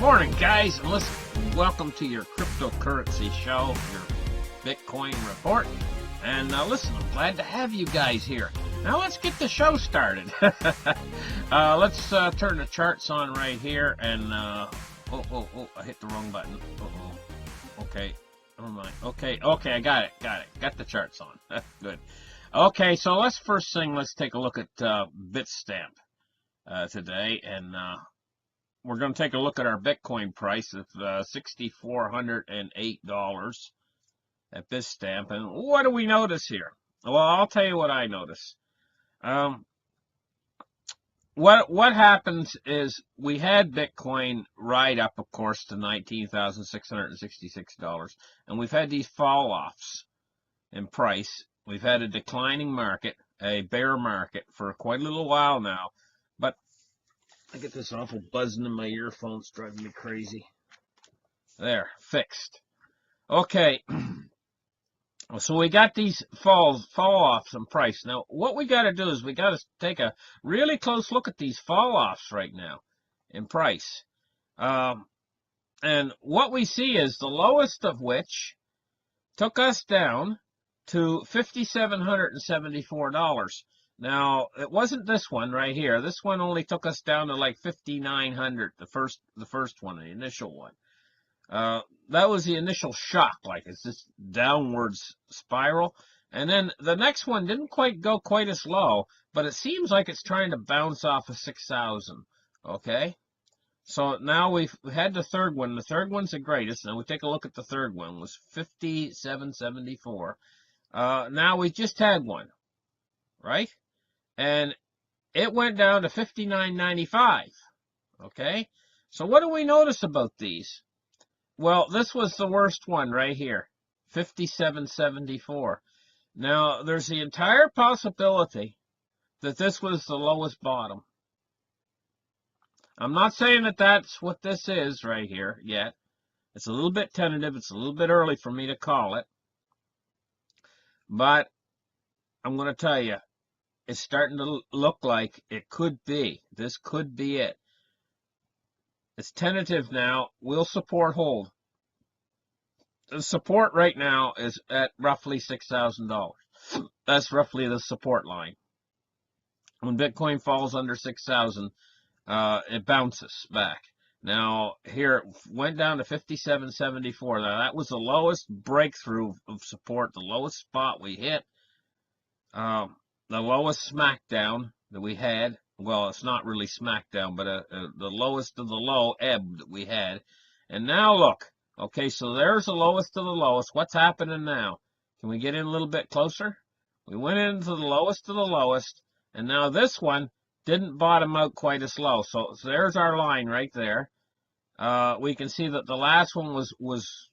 Morning, guys, and listen, welcome to your cryptocurrency show, your Bitcoin report. And listen, I'm glad to have you guys here. Now let's get the show started. Let's turn the charts on right here, and I hit the wrong button. Okay, never mind. Okay, I got it. Got the charts on. Good. Okay, so let's take a look at Bitstamp today, and we're going to take a look at our Bitcoin price of $6,408 at Bitstamp. And what do we notice here? Well, I'll tell you what I notice. What happens is we had Bitcoin right up, of course, to $19,666, and we've had these fall-offs in price. We've had a declining market, a bear market, for quite a little while now. But I get this awful buzzing in my earphones, driving me crazy. There, fixed. Okay, so we got these fall-offs in price. Now, what we got to do is we got to take a really close look at these fall-offs right now in price. And what we see is the lowest of which took us down to $5,774. Now, it wasn't this one right here. This one only took us down to like 5,900, the first one, the initial one. That was the initial shock, like it's this downwards spiral. And then the next one didn't quite go quite as low, but it seems like it's trying to bounce off of 6,000. Okay? So now we've had the third one. The third one's the greatest. Now we take a look at the third one. It was 5,774. Now we just had one, right? And it went down to 59.95. Okay? So what do we notice about these? Well, this was the worst one right here, 57.74. Now, there's the entire possibility that this was the lowest bottom. I'm not saying that that's what this is right here yet. It's a little bit tentative. It's a little bit early for me to call it. But I'm going to tell you, it's starting to look like it could be. This could be it. It's tentative now. Will support hold? The support right now is at roughly $6,000. That's roughly the support line. When Bitcoin falls under 6,000, it bounces back. Now, here it went down to 57.74. Now, that was the lowest breakthrough of support, the lowest spot we hit, the lowest smackdown that we had. Well, it's not really smackdown, but the lowest of the low ebb that we had. And now look, okay, so there's the lowest of the lowest. What's happening now? Can we get in a little bit closer? We went into the lowest of the lowest, and now this one didn't bottom out quite as low. So there's our line right there. We can see that the last one was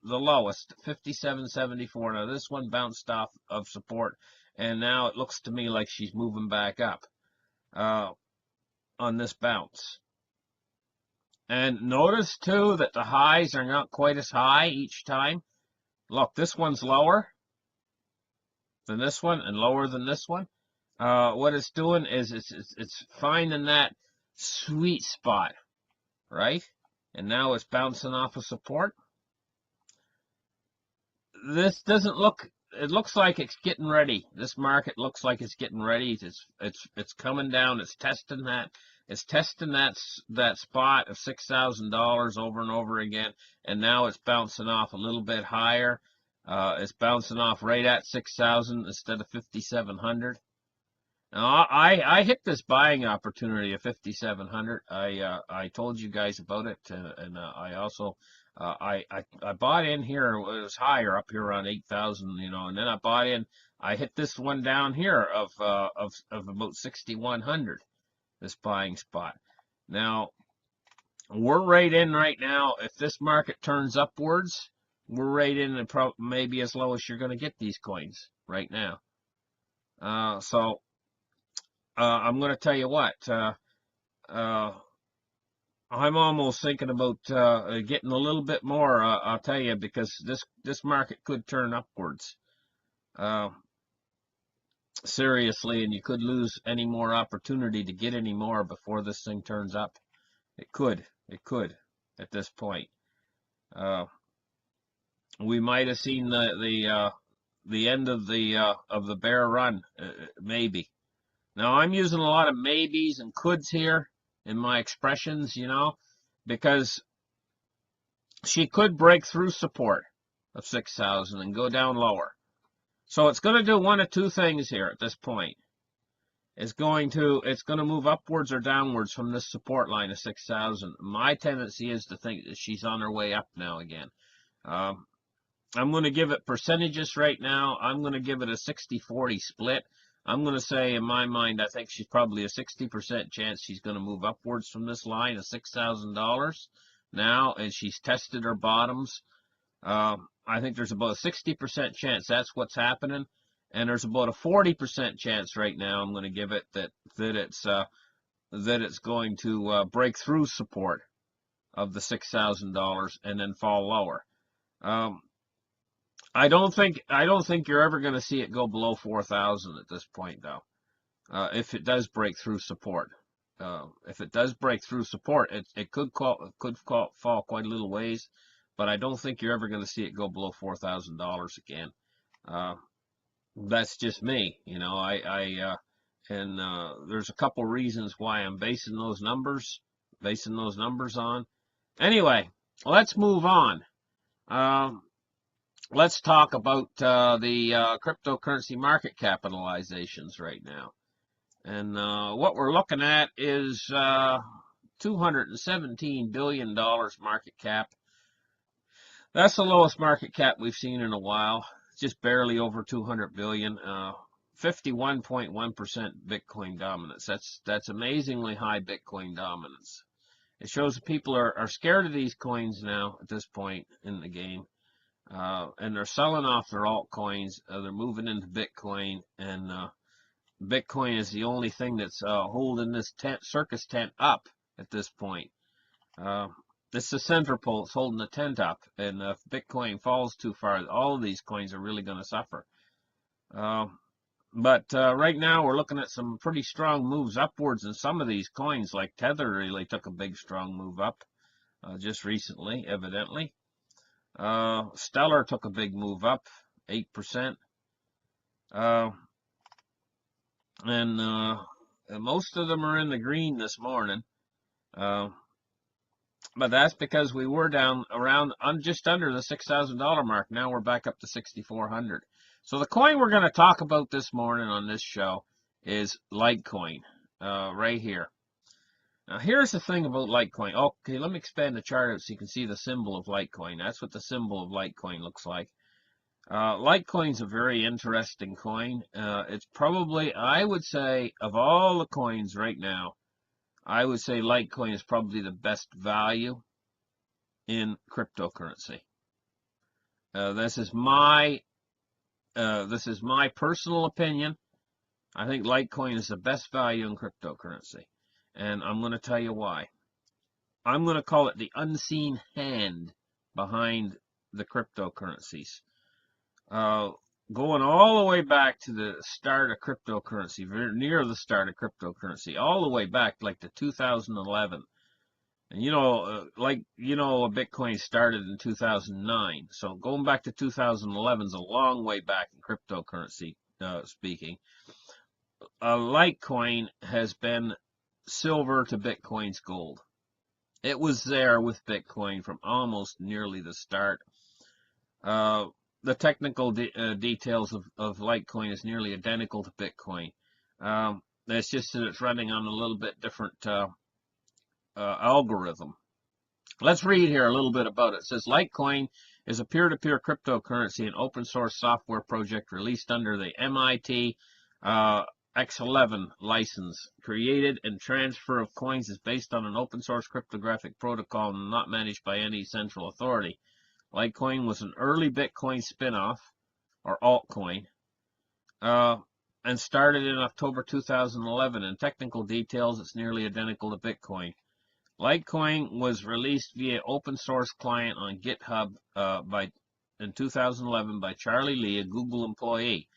the lowest, 57.74. Now this one bounced off of support, and now it looks to me like she's moving back up on this bounce. And notice too that the highs are not quite as high each time. Look, this one's lower than this one and lower than this one. What it's doing is it's finding that sweet spot, right? And now it's bouncing off of support. This doesn't look. It looks like it's getting ready. This market looks like it's getting ready. It's coming down. It's testing that. It's testing that spot of $6,000 over and over again, and now it's bouncing off a little bit higher. It's bouncing off right at 6,000 instead of 5,700. Now, I hit this buying opportunity of 5,700. I told you guys about it, and I also I bought in here. It was higher up here around 8,000, and then I bought in. I hit this one down here of about 6,100. This buying spot. Now we're right in right now. If this market turns upwards, we're right in and maybe as low as you're going to get these coins right now. So I'm going to tell you what. I'm almost thinking about getting a little bit more. I'll tell you, because this market could turn upwards. Seriously, and you could lose any more opportunity to get any more before this thing turns up. It could. at this point. We might have seen the end of the bear run, maybe. Now I'm using a lot of maybes and coulds here in my expressions, because she could break through support of 6,000 and go down lower. So it's going to do one of two things here at this point. It's going to move upwards or downwards from this support line of 6,000. My tendency is to think that she's on her way up now again. I'm going to give it percentages right now. I'm going to give it a 60-40 split. I'm going to say, in my mind, I think she's probably a 60% chance she's going to move upwards from this line of $6,000 now, as she's tested her bottoms. I think there's about a 60% chance that's what's happening, and there's about a 40% chance right now, I'm going to give it, that it's going to break through support of the $6,000 and then fall lower. I don't think you're ever going to see it go below 4,000 at this point, though. If it does break through support, if it does break through support, it could fall quite a little ways, but I don't think you're ever going to see it go below $4,000 again. That's just me, and there's a couple reasons why I'm basing those numbers on. Anyway, let's move on. Let's talk about the cryptocurrency market capitalizations right now. And what we're looking at is $217 billion market cap. That's the lowest market cap we've seen in a while. Just barely over 200 billion. 51.1% Bitcoin dominance. That's amazingly high Bitcoin dominance. It shows that people are scared of these coins now at this point in the game. And they're selling off their altcoins. They're moving into Bitcoin, and Bitcoin is the only thing that's holding this circus tent up at this point. It's the center pole that's holding the tent up, and if Bitcoin falls too far, all of these coins are really going to suffer. But right now we're looking at some pretty strong moves upwards in some of these coins, like Tether really took a big strong move up just recently, evidently. Stellar took a big move up, 8%. And most of them are in the green this morning. But that's because we were down around just under the $6,000 mark. Now we're back up to 6,400. So the coin we're going to talk about this morning on this show is Litecoin, right here. Now here's the thing about Litecoin. Okay, let me expand the chart out so you can see the symbol of Litecoin. That's what the symbol of Litecoin looks like. Litecoin's a very interesting coin. It's probably, I would say, of all the coins right now, I would say Litecoin is probably the best value in cryptocurrency. This is my personal opinion. I think Litecoin is the best value in cryptocurrency, and I'm going to tell you why. I'm going to call it the unseen hand behind the cryptocurrencies. Going all the way back to the start of cryptocurrency, very near the start of cryptocurrency, all the way back like to 2011. And Bitcoin started in 2009. So going back to 2011 is a long way back in cryptocurrency speaking. Litecoin has been silver to Bitcoin's gold. It was there with Bitcoin from almost nearly the start. The technical details of Litecoin is nearly identical to Bitcoin. It's just that it's running on a little bit different algorithm. Let's read here a little bit about it. It says Litecoin is a peer-to-peer cryptocurrency and open source software project released under the MIT X11 license. Created and transfer of coins is based on an open source cryptographic protocol and not managed by any central authority. Litecoin was an early Bitcoin spin-off, or altcoin, and started in October 2011. In technical details, it's nearly identical to Bitcoin. Litecoin was released via open source client on GitHub in 2011 by Charlie Lee, a Google employee.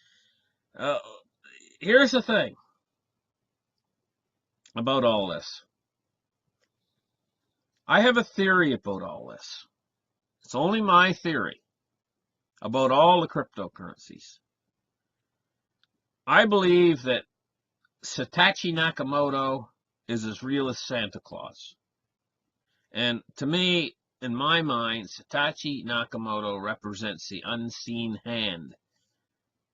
Here's the thing about all this. I have a theory about all this. It's only my theory about all the cryptocurrencies. I believe that Satoshi Nakamoto is as real as Santa Claus. And to me, in my mind, Satoshi Nakamoto represents the unseen hand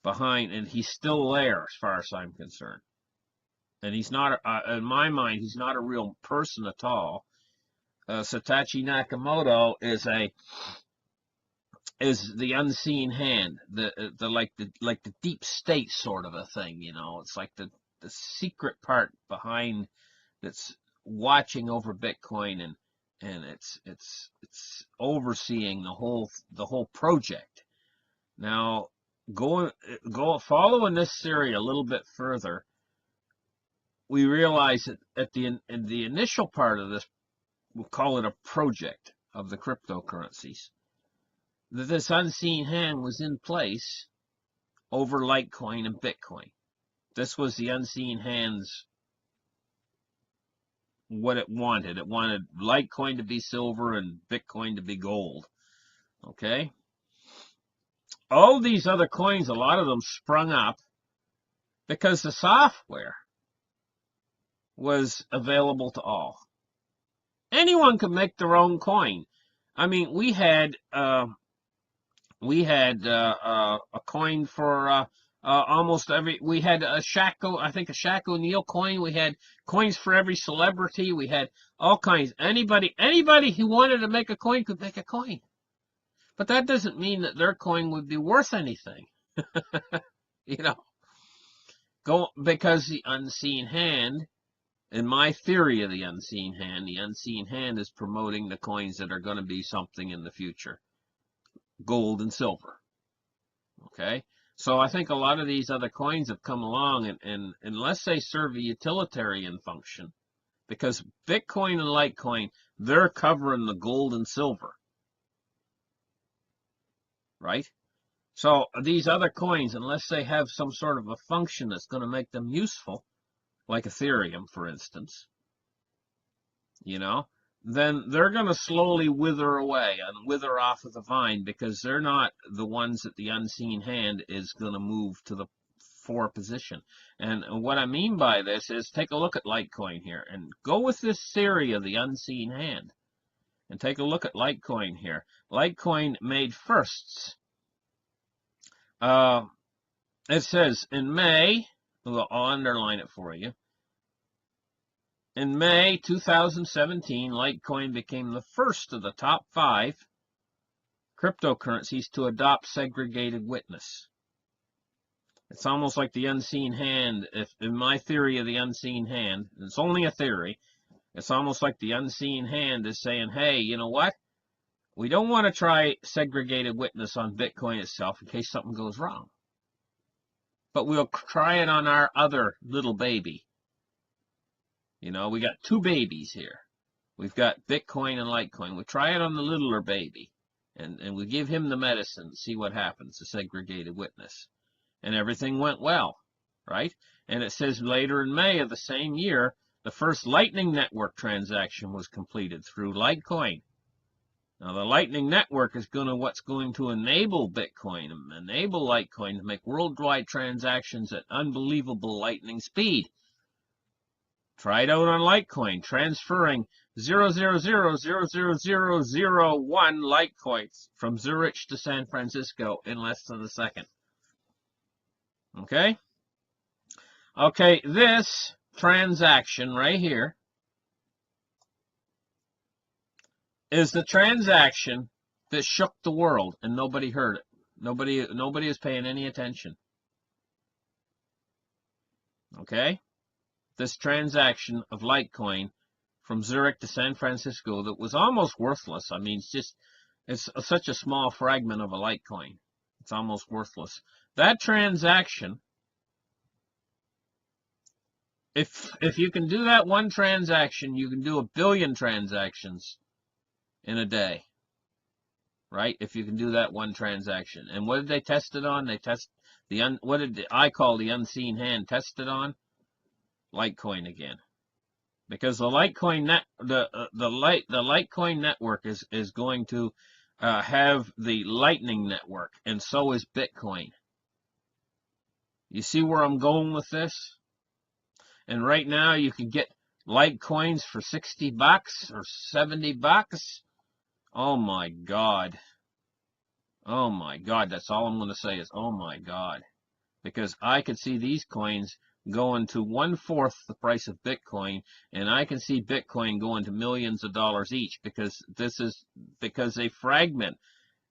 behind, and he's still there as far as I'm concerned. And he's not, in my mind, he's not a real person at all. Satoshi Nakamoto is the unseen hand, like the deep state sort of a thing, you know. It's like the secret part behind that's watching over Bitcoin, and it's overseeing the whole project. Now, following this theory a little bit further, we realize that in the initial part of this, we'll call it a project of the cryptocurrencies, that this unseen hand was in place over Litecoin and Bitcoin. This was the unseen hand's what it wanted. It wanted Litecoin to be silver and Bitcoin to be gold. Okay? All these other coins, a lot of them sprung up because the software was available to all. Anyone could make their own coin. I mean, we had a coin for almost every. We had a I think a Shaq O'Neal coin. We had coins for every celebrity. We had all kinds. Anybody who wanted to make a coin could make a coin. But that doesn't mean that their coin would be worth anything. You know, because the unseen hand. In my theory of the unseen hand is promoting the coins that are going to be something in the future. Gold and silver. Okay? So I think a lot of these other coins have come along, and unless they serve a utilitarian function, because Bitcoin and Litecoin, they're covering the gold and silver. Right? So these other coins, unless they have some sort of a function that's going to make them useful, like Ethereum, for instance, you know, then they're going to slowly wither away and wither off of the vine because they're not the ones that the unseen hand is going to move to the fore position. And what I mean by this is take a look at Litecoin here and go with this theory of the unseen hand and take a look at Litecoin here. Litecoin made firsts. It says in May, I'll underline it for you. In May 2017, Litecoin became the first of the top 5 cryptocurrencies to adopt segregated witness. It's almost like the unseen hand, in my theory of the unseen hand, it's only a theory, it's almost like the unseen hand is saying, hey, you know what? We don't want to try segregated witness on Bitcoin itself in case something goes wrong. But we'll try it on our other little baby. You know, we got 2 babies here. We've got Bitcoin and Litecoin. We try it on the littler baby, and we give him the medicine, see what happens, the segregated witness. And everything went well, right? And it says later in May of the same year, the first Lightning Network transaction was completed through Litecoin. Now, the Lightning Network is what's going to enable Bitcoin and enable Litecoin to make worldwide transactions at unbelievable lightning speed. Try it out on Litecoin, transferring 0.0000001 Litecoins from Zurich to San Francisco in less than a second. Okay? Okay, this transaction right here is the transaction that shook the world and nobody heard it. Nobody is paying any attention. Okay? This transaction of Litecoin from Zurich to San Francisco that was almost worthless. I mean, it's such a small fragment of a Litecoin. It's almost worthless. That transaction, if you can do that one transaction, you can do 1 billion transactions in a day. Right? If you can do that one transaction. And what did they test it on? They test what did I call the unseen hand tested on? Litecoin again. because the Litecoin Litecoin network is going to have the Lightning network, and so is Bitcoin. You see where I'm going with this? And right now you can get Litecoins for $60 or $70. Oh my God. Oh my God. That's all I'm going to say is, oh my God. Because I could see these coins going to 1/4 the price of Bitcoin, and I can see Bitcoin going to millions of dollars each, because they fragment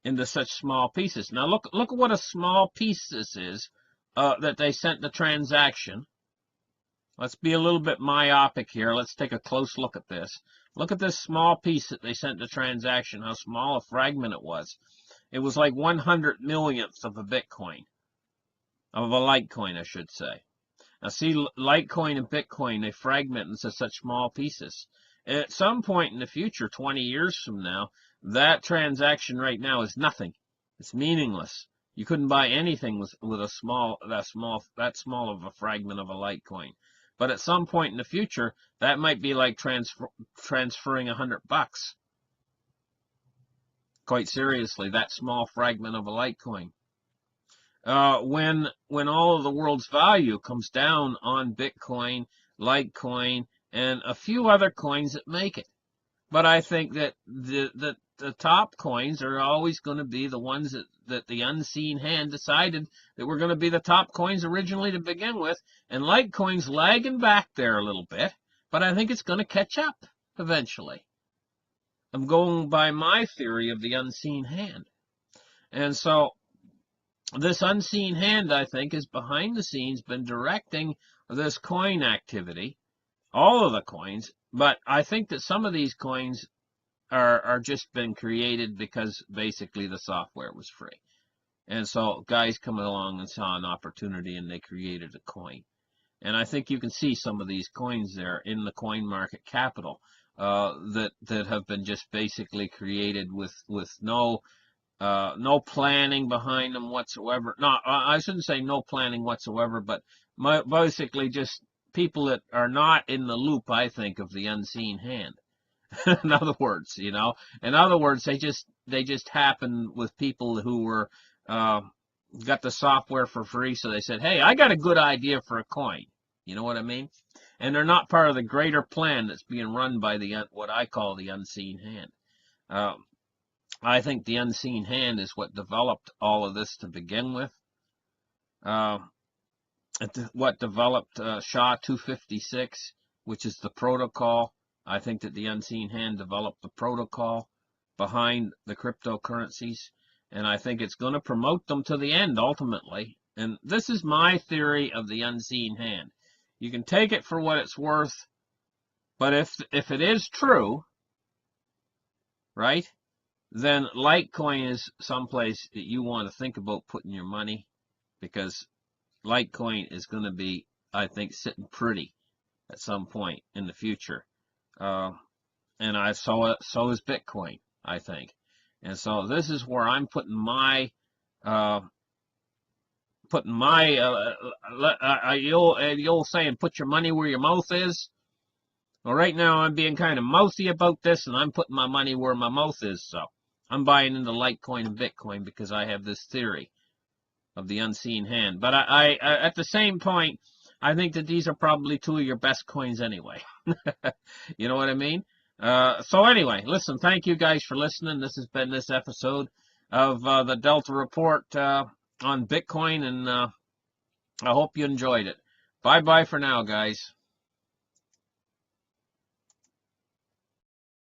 into such small pieces. Now look at what a small piece this is that they sent the transaction. Let's be a little bit myopic here. Let's take a close look at this. Look at this small piece that they sent the transaction, how small a fragment it was. It was like 100 millionths of a Bitcoin, of a Litecoin, I should say. Now see, Litecoin and Bitcoin, they fragment into such small pieces. At some point in the future, 20 years from now, that transaction right now is nothing. It's meaningless. You couldn't buy anything with that small of a fragment of a Litecoin. But at some point in the future, that might be like transferring $100. Quite seriously, that small fragment of a Litecoin. When all of the world's value comes down on Bitcoin, Litecoin, and a few other coins that make it. But I think that the top coins are always going to be the ones that the unseen hand decided that were going to be the top coins originally to begin with. And Litecoin's lagging back there a little bit, but I think it's going to catch up eventually. I'm going by my theory of the unseen hand. And so this unseen hand, I think, is behind the scenes been directing this coin activity, all of the coins, but I think that some of these coins are just been created because basically the software was free. And so guys come along and saw an opportunity and they created a coin. And I think you can see some of these coins there in the coin market capital that have been just basically created with no planning behind them whatsoever. No, I shouldn't say no planning whatsoever, but basically just people that are not in the loop, I think, of the unseen hand. In other words, they just happen with people who were got the software for free, so they said, hey, I got a good idea for a coin. You know what I mean? And they're not part of the greater plan that's being run by what I call the unseen hand. I think the unseen hand is what developed all of this to begin with. What developed SHA-256, which is the protocol. I think that the unseen hand developed the protocol behind the cryptocurrencies, and I think it's going to promote them to the end ultimately. And this is my theory of the unseen hand. You can take it for what it's worth, but if it is true, right, then Litecoin is someplace that you want to think about putting your money, because Litecoin is going to be, I think, sitting pretty at some point in the future. And so is Bitcoin, I think. And so this is where I'm putting my the old saying, put your money where your mouth is. Well, right now I'm being kind of mouthy about this, and I'm putting my money where my mouth is. So I'm buying into Litecoin and Bitcoin because I have this theory of the unseen hand. But I at the same point, I think that these are probably two of your best coins anyway. You know what I mean? So anyway, listen, thank you guys for listening. This has been this episode of the Delta Report on Bitcoin, and I hope you enjoyed it. Bye-bye for now, guys.